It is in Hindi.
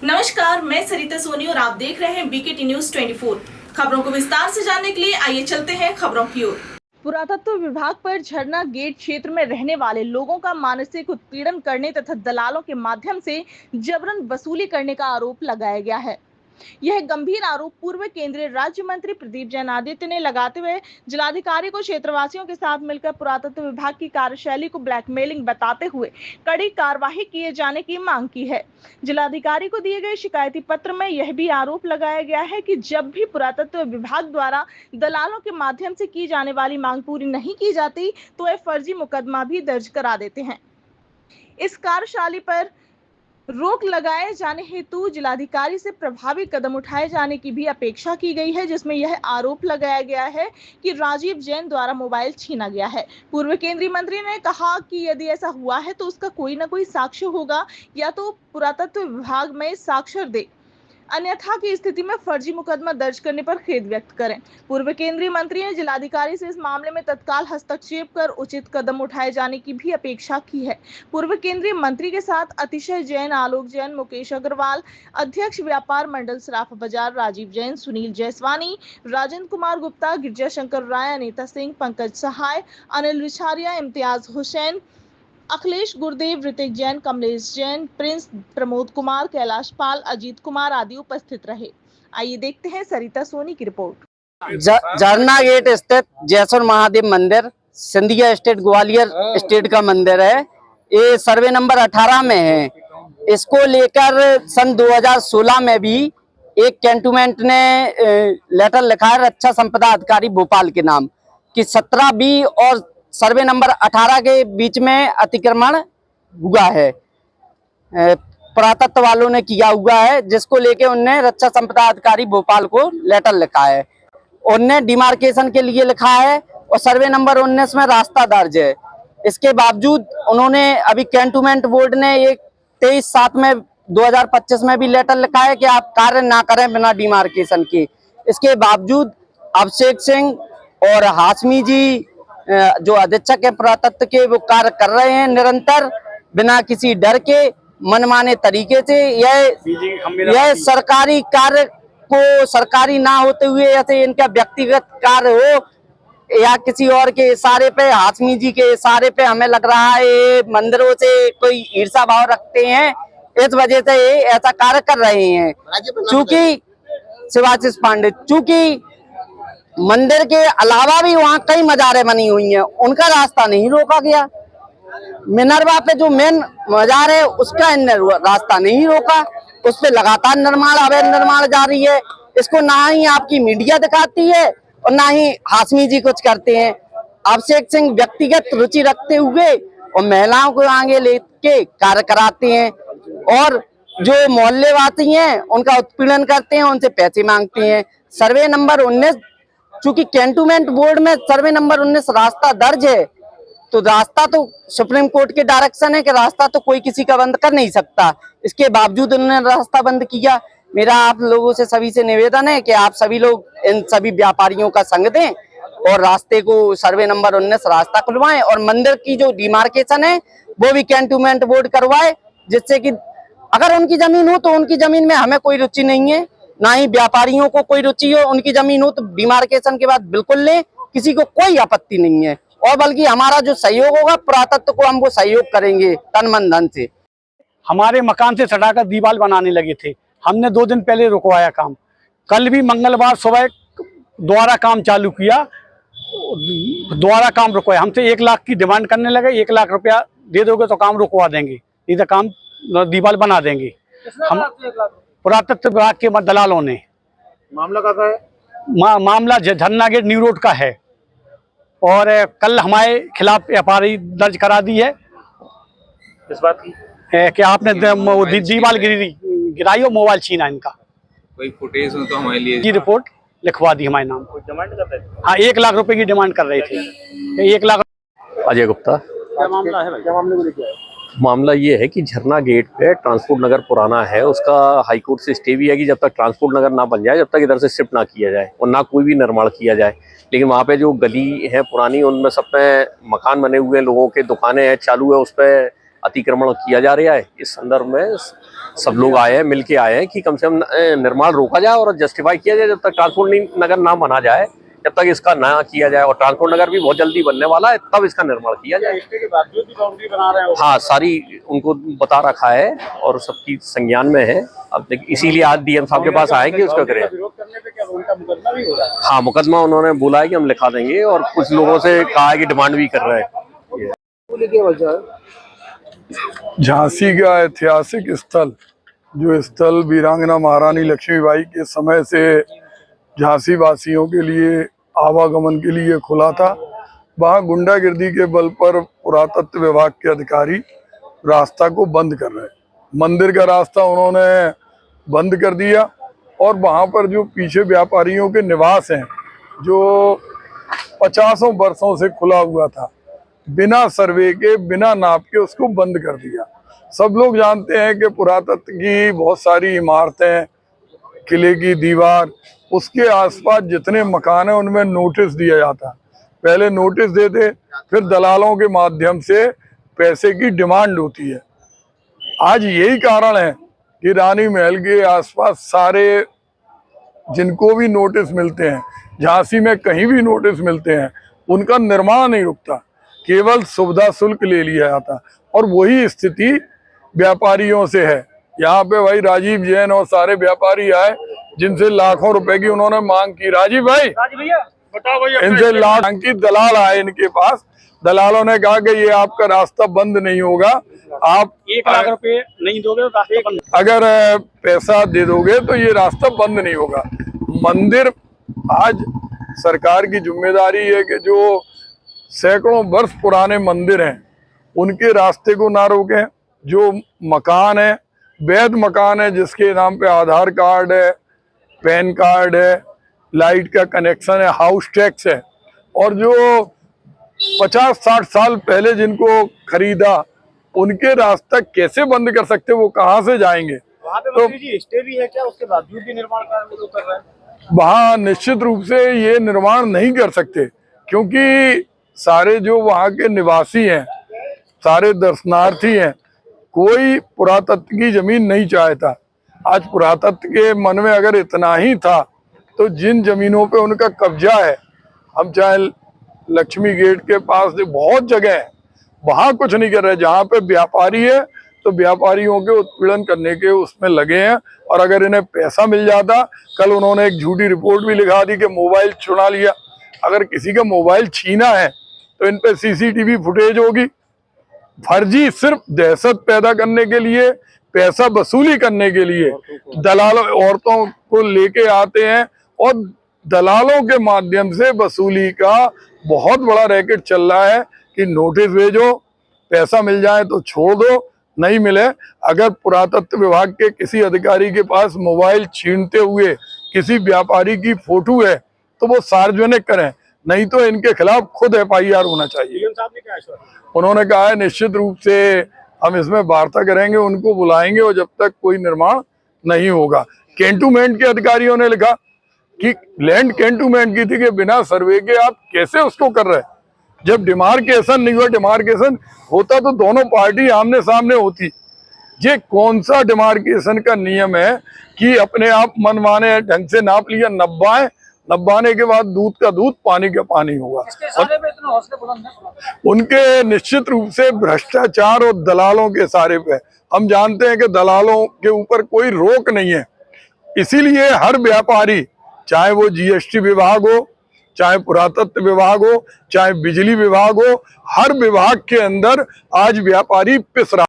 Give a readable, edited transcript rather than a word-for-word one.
नमस्कार, मैं सरिता सोनी और आप देख रहे हैं बीकेटी न्यूज 24। खबरों को विस्तार से जानने के लिए आइए चलते हैं खबरों की ओर। पुरातत्व विभाग पर झरना गेट क्षेत्र में रहने वाले लोगों का मानसिक उत्पीड़न करने तथा दलालों के माध्यम से जबरन वसूली करने का आरोप लगाया गया है। यह गंभीर आरोप पूर्व केंद्रीय राज्य मंत्री प्रदीप जैन आदित्य ने लगाते हुए जिलाधिकारी को क्षेत्रवासियों के साथ मिलकर पुरातत्व विभाग की कार्यशैली को ब्लैकमेलिंग बताते हुए कड़ी कार्रवाई किए जाने की मांग की है। जिलाधिकारी को दिए गए शिकायती पत्र में यह भी आरोप लगाया गया है कि जब भी पुरातत्व विभाग द्वारा दलालों के माध्यम से की जाने वाली मांग पूरी नहीं की जाती तो वे फर्जी मुकदमा भी दर्ज करा देते हैं। इस कार्यशैली पर रोक लगाए जाने हेतु जिलाधिकारी से प्रभावी कदम उठाए जाने की भी अपेक्षा की गई है, जिसमें यह आरोप लगाया गया है कि राजीव जैन द्वारा मोबाइल छीना गया है। पूर्व केंद्रीय मंत्री ने कहा कि यदि ऐसा हुआ है तो उसका कोई ना कोई साक्ष्य होगा, या तो पुरातत्व विभाग में साक्ष्य दे, अन्यथा की स्थिति में फर्जी मुकदमा दर्ज करने पर खेद व्यक्त करें। पूर्व केंद्रीय मंत्री ने जिलाधिकारी से इस मामले में तत्काल हस्तक्षेप कर उचित कदम उठाए जाने की भी अपेक्षा की है। पूर्व केंद्रीय मंत्री के साथ अतिशय जैन, आलोक जैन, मुकेश अग्रवाल, अध्यक्ष व्यापार मंडल सराफा बाजार राजीव जैन, सुनील जैसवानी, राजेंद्र कुमार गुप्ता, गिरजा शंकर राय, अनीता सिंह, पंकज सहाय, अनिल रिछारिया, इम्तियाज हुसैन, अखिलेश गुरुदेव, ऋतिक जैन, कमलेश जैन, प्रिंस, प्रमोद कुमार, कैलाश पाल, अजीत कुमार आदि उपस्थित रहे। आइए देखते हैं सरिता सोनी की रिपोर्ट। झरना गेट स्थित जयसुर महादेव मंदिर सिंधिया स्टेट ग्वालियर स्टेट का मंदिर है। ये सर्वे नंबर 18 में है। इसको लेकर सन 2016 में भी एक कैंटोनमेंट ने लेटर लिखा है रक्षा संपदा अधिकारी भोपाल के नाम कि 17B और सर्वे नंबर 18 के बीच में अतिक्रमण हुआ है, पुरातत्व वालों ने किया हुआ है, जिसको लेके उनने रक्षा संपदा अधिकारी भोपाल को लेटर लिखा है। उनने डिमार्केशन के लिए लिखा है और सर्वे नंबर 19 में रास्ता दर्ज है। इसके बावजूद उन्होंने अभी कैंटोनमेंट बोर्ड ने एक 23/7 में 2025 में भी लेटर लिखा है कि आप कार्य ना करें बिना डिमार्केशन के। इसके बावजूद अभिषेक सिंह और हाशमी जी जो अधीक्षक है पुरातत्व के, वो कार्य कर रहे हैं निरंतर बिना किसी डर के, मनमाने तरीके से। यह सरकारी कार्य को सरकारी ना होते हुए ऐसे इनका व्यक्तिगत कार्य हो या किसी और के इशारे पे, हाशमी जी के इशारे पे हमें लग रहा है मंदिरों से कोई ईर्षा भाव रखते हैं, इस वजह से ये ऐसा कार्य कर रहे हैं। चूंकि शिवाशीष पांडे, चूंकि मंदिर के अलावा भी वहाँ कई मजारें बनी हुई हैं, उनका रास्ता नहीं रोका गया। मिनरवा पे जो मेन मजार है उसका रास्ता नहीं रोका, उस पे लगातार निर्माण, अवैध निर्माण जारी है। इसको ना ही आपकी मीडिया दिखाती है और ना ही हाशमी जी कुछ करते हैं। अभिषेक सिंह व्यक्तिगत रुचि रखते हुए और महिलाओं को आगे लेके कार्य कराते हैं और जो मोहल्लेवासी हैं उनका उत्पीड़न करते हैं, उनसे पैसे मांगते हैं। सर्वे नंबर 19, चूंकि कैंटोनमेंट बोर्ड में सर्वे नंबर 19 रास्ता दर्ज है, तो रास्ता तो सुप्रीम कोर्ट के डायरेक्शन है कि रास्ता तो कोई किसी का बंद कर नहीं सकता। इसके बावजूद उन्होंने रास्ता बंद किया। मेरा आप लोगों से सभी से निवेदन है कि आप सभी लोग इन सभी व्यापारियों का संग दें और रास्ते को सर्वे नंबर 19 रास्ता खुलवाएं और मंदिर की जो डिमार्केशन है वो भी कैंटोनमेंट बोर्ड करवाए, जिससे कि अगर उनकी जमीन हो तो उनकी जमीन में हमें कोई रुचि नहीं है, ना ही व्यापारियों को कोई रुचि हो। उनकी जमीन हो तो डिमार्केशन के बाद बिल्कुल ले, किसी को कोई आपत्ति नहीं है। और बल्कि हमारा जो सहयोग होगा पुरातत्व को हम वो सहयोग करेंगे तन मन धन से। हमारे मकान से सटाकर दीवार बनाने लगे थे, हमने 2 दिन पहले रुकवाया काम। कल भी मंगलवार सुबह दोबारा काम चालू किया, दोबारा काम रुकवाया। हमसे 1 लाख की डिमांड करने लगे, 1 लाख रुपया दे दोगे तो काम रुकवा देंगे, नहीं तो काम दीवार बना देंगे। हम पुरातत्व विभाग के दलालों ने। मामला कहाँ है? मामला झरना गेट न्यू रोड का है और कल हमारे खिलाफ FIR दर्ज करा दी है। इस बात की कि आपने दीवार गिराई और मोबाइल छीना इनका। कोई फुटेज हो तो हमारे लिए की रिपोर्ट लिखवा दी हमारे नाम। डिमांड कर रहे थे? हाँ, 1 लाख रुपए की डिमांड कर रहे थे। 1 लाख। अजय गुप्ता। क्या मामला है भाई? क्या मामले को लेके आए? मामला ये है कि झरना गेट पे ट्रांसपोर्ट नगर पुराना है, उसका हाईकोर्ट से स्टे भी है कि जब तक ट्रांसपोर्ट नगर ना बन जाए, जब तक इधर से शिफ्ट ना किया जाए और ना कोई भी निर्माण किया जाए। लेकिन वहाँ पे जो गली है पुरानी, उनमें सब में मकान बने हुए हैं, लोगों के दुकानें हैं चालू है, उस पर अतिक्रमण किया जा रहा है। इस संदर्भ में सब लोग आए हैं, मिल के आए हैं कि कम से कम निर्माण रोका जाए और जस्टिफाई किया जाए। जब तक ट्रांसपोर्ट नगर ना बना जाए, जब तक इसका ना किया जाए, और ट्रांसपोर्ट नगर भी बहुत जल्दी बनने वाला है, तब इसका निर्माण किया जाए। इसके बावजूद भी बाउंड्री बना रहे हो? हाँ, सारी उनको बता रखा है और सबकी संज्ञान में है। अब इसीलिए आज डीएम साहब के पास आए कि उसका करें। विरोध करने पे क्या उनका मुकदमा भी हो रहा है? हाँ, मुकदमा उन्होंने बोला है कि हम लिखा देंगे, और कुछ लोगों से कहा है कि डिमांड भी कर रहे हैं। झांसी का ऐतिहासिक स्थल, जो स्थल वीरांगना महारानी लक्ष्मीबाई के समय से झांसी वासियों के लिए आवागमन के लिए खुला था, वहाँ गुंडागिर्दी के बल पर पुरातत्व विभाग के अधिकारी रास्ता को बंद कर रहे हैं। मंदिर का रास्ता उन्होंने बंद कर दिया, और वहाँ पर जो पीछे व्यापारियों के निवास हैं, जो 50 वर्षों से खुला हुआ था, बिना सर्वे के, बिना नाप के उसको बंद कर दिया। सब लोग जानते हैं कि पुरातत्व की बहुत सारी इमारतें, किले की दीवार, उसके आसपास जितने मकान हैं उनमें नोटिस दिया जाता। पहले नोटिस देते, फिर दलालों के माध्यम से पैसे की डिमांड होती है। आज यही कारण है कि रानी महल के आसपास सारे जिनको भी नोटिस मिलते हैं, झांसी में कहीं भी नोटिस मिलते हैं, उनका निर्माण नहीं रुकता, केवल सुविधा शुल्क ले लिया जाता। और वही स्थिति व्यापारियों से है। यहाँ पे भाई राजीव जैन और सारे व्यापारी आए, जिनसे लाखों रुपए की उन्होंने मांग की। राजीव भैया बताओ भैया, इनसे लाख की दलाल आए इनके पास। दलालों ने कहा कि ये आपका रास्ता बंद नहीं होगा, आप 1 लाख रुपए नहीं दोगे तो रास्ता बंद। अगर पैसा दे दोगे तो ये रास्ता बंद नहीं होगा। मंदिर, आज सरकार की जिम्मेदारी है कि जो सैकड़ों वर्ष पुराने मंदिर हैं उनके रास्ते को ना रोकें। जो मकान है, वैध मकान है, जिसके नाम पे आधार कार्ड है, पैन कार्ड है, लाइट का कनेक्शन है, हाउस टैक्स है, और जो 50-60 साल पहले जिनको खरीदा, उनके रास्ता कैसे बंद कर सकते, वो कहाँ से जाएंगे? वहाँ पे तो मंत्री जी स्टे भी है क्या? उसके बावजूद भी निर्माण कार्य वो कर रहे हैं? वहाँ निश्चित रूप से ये निर्माण नहीं कर सकते, क्योंकि सारे जो वहाँ के निवासी हैं, सारे दर्शनार्थी हैं, कोई पुरातत्व की जमीन नहीं चाहता। आज पुरातत्व के मन में अगर इतना ही था, तो जिन जमीनों पे उनका कब्जा है, हम चाहे लक्ष्मी गेट के पास बहुत जगह है, वहाँ कुछ नहीं कर रहे। जहाँ पे व्यापारी है, तो व्यापारियों के उत्पीड़न करने के उसमें लगे हैं। और अगर इन्हें पैसा मिल जाता, कल उन्होंने एक झूठी रिपोर्ट भी लिखा दी कि मोबाइल चुरा लिया। अगर किसी का मोबाइल छीना है तो इन पे सीसीटीवी फुटेज होगी। फर्जी सिर्फ दहशत पैदा करने के लिए, पैसा वसूली करने के लिए दलालों, औरतों को लेके आते हैं, और दलालों के माध्यम से वसूली का बहुत बड़ा रैकेट चल रहा है कि नोटिस भेजो, पैसा मिल जाए तो छोड़ दो, नहीं मिले। अगर पुरातत्व विभाग के किसी अधिकारी के पास मोबाइल छीनते हुए किसी व्यापारी की फोटो है, तो वो सार्वजनिक करें, नहीं तो इनके खिलाफ खुद FIR होना चाहिए। डीएम साहब ने क्या आश्वासन? उन्होंने कहा है निश्चित रूप से हम इसमें वार्ता करेंगे, उनको बुलाएंगे, और जब तक कोई निर्माण नहीं होगा। कैंटोनमेंट के अधिकारियों ने लिखा कि लैंड कैंटोनमेंट की थी, कि बिना सर्वे के आप कैसे उसको कर रहे हैं? जब डिमार्केशन नहीं हुआ, डिमार्केशन होता तो दोनों पार्टी आमने सामने होती। ये कौन सा डिमार्केशन का नियम है कि अपने आप मनमाने ढंग से नाप लिया, नब्बाने के बाद दूध का दूध, पानी का पानी होगा। उनके निश्चित रूप से भ्रष्टाचार और दलालों के सारे पे, हम जानते हैं कि दलालों के ऊपर कोई रोक नहीं है। इसीलिए हर व्यापारी, चाहे वो GST विभाग हो, चाहे पुरातत्व विभाग हो, चाहे बिजली विभाग हो, हर विभाग के अंदर आज व्यापारी पिस रहा।